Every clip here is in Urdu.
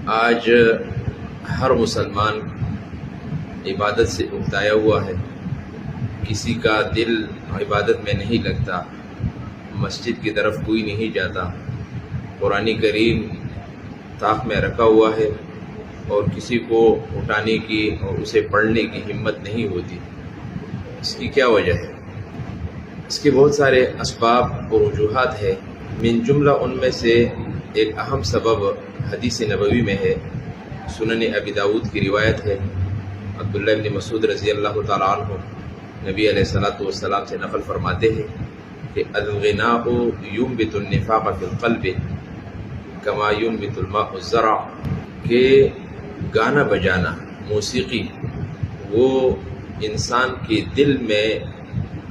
آج ہر مسلمان عبادت سے اکتایا ہوا ہے، کسی کا دل عبادت میں نہیں لگتا، مسجد کی طرف کوئی نہیں جاتا، قرآن کریم طاق میں رکھا ہوا ہے اور کسی کو اٹھانے کی اور اسے پڑھنے کی ہمت نہیں ہوتی۔ اس کی کیا وجہ ہے؟ اس کے بہت سارے اسباب اور وجوہات ہیں۔ من جملہ ان میں سے ایک اہم سبب حدیث نبوی میں ہے، سنن ابی داود کی روایت ہے، عبداللہ بن مسعود رضی اللہ تعالیٰ عنہ نبی علیہ الصلوۃ والسلام سے نقل فرماتے ہیں کہ الغناء ينبت النفاق في القلب كما ينبت الماء الزرع، کہ گانا بجانا، موسیقی، وہ انسان کے دل میں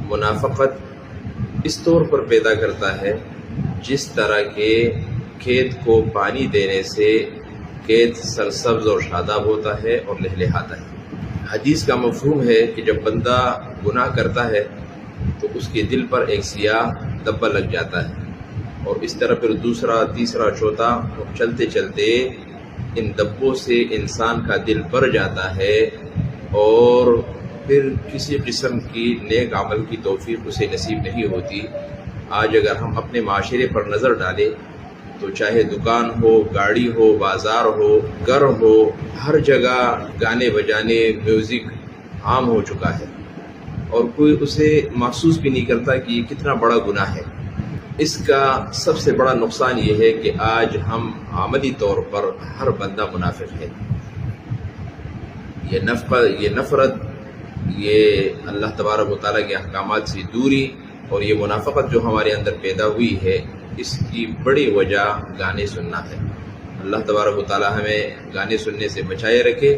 منافقت اس طور پر پیدا کرتا ہے جس طرح کے کھیت کو پانی دینے سے کھیت سرسبز اور شاداب ہوتا ہے اور لہلہاتا ہے۔ حدیث کا مفہوم ہے کہ جب بندہ گناہ کرتا ہے تو اس کے دل پر ایک سیاہ دبا لگ جاتا ہے، اور اس طرح پھر دوسرا، تیسرا، چوتھا، اور چلتے چلتے ان دبوں سے انسان کا دل بھر جاتا ہے اور پھر کسی قسم کی نیک عمل کی توفیق اسے نصیب نہیں ہوتی۔ آج اگر ہم اپنے معاشرے پر نظر ڈالیں تو چاہے دکان ہو، گاڑی ہو، بازار ہو، گھر ہو، ہر جگہ گانے بجانے، میوزک عام ہو چکا ہے، اور کوئی اسے محسوس بھی نہیں کرتا کہ یہ کتنا بڑا گناہ ہے۔ اس کا سب سے بڑا نقصان یہ ہے کہ آج ہم عملی طور پر ہر بندہ منافق ہے۔ یہ نفرت، یہ اللہ تبارک و تعالیٰ کے احکامات سے دوری اور یہ منافقت جو ہمارے اندر پیدا ہوئی ہے، اس کی بڑی وجہ گانے سننا ہے۔ اللہ تبارک و تعالیٰ ہمیں گانے سننے سے بچائے رکھے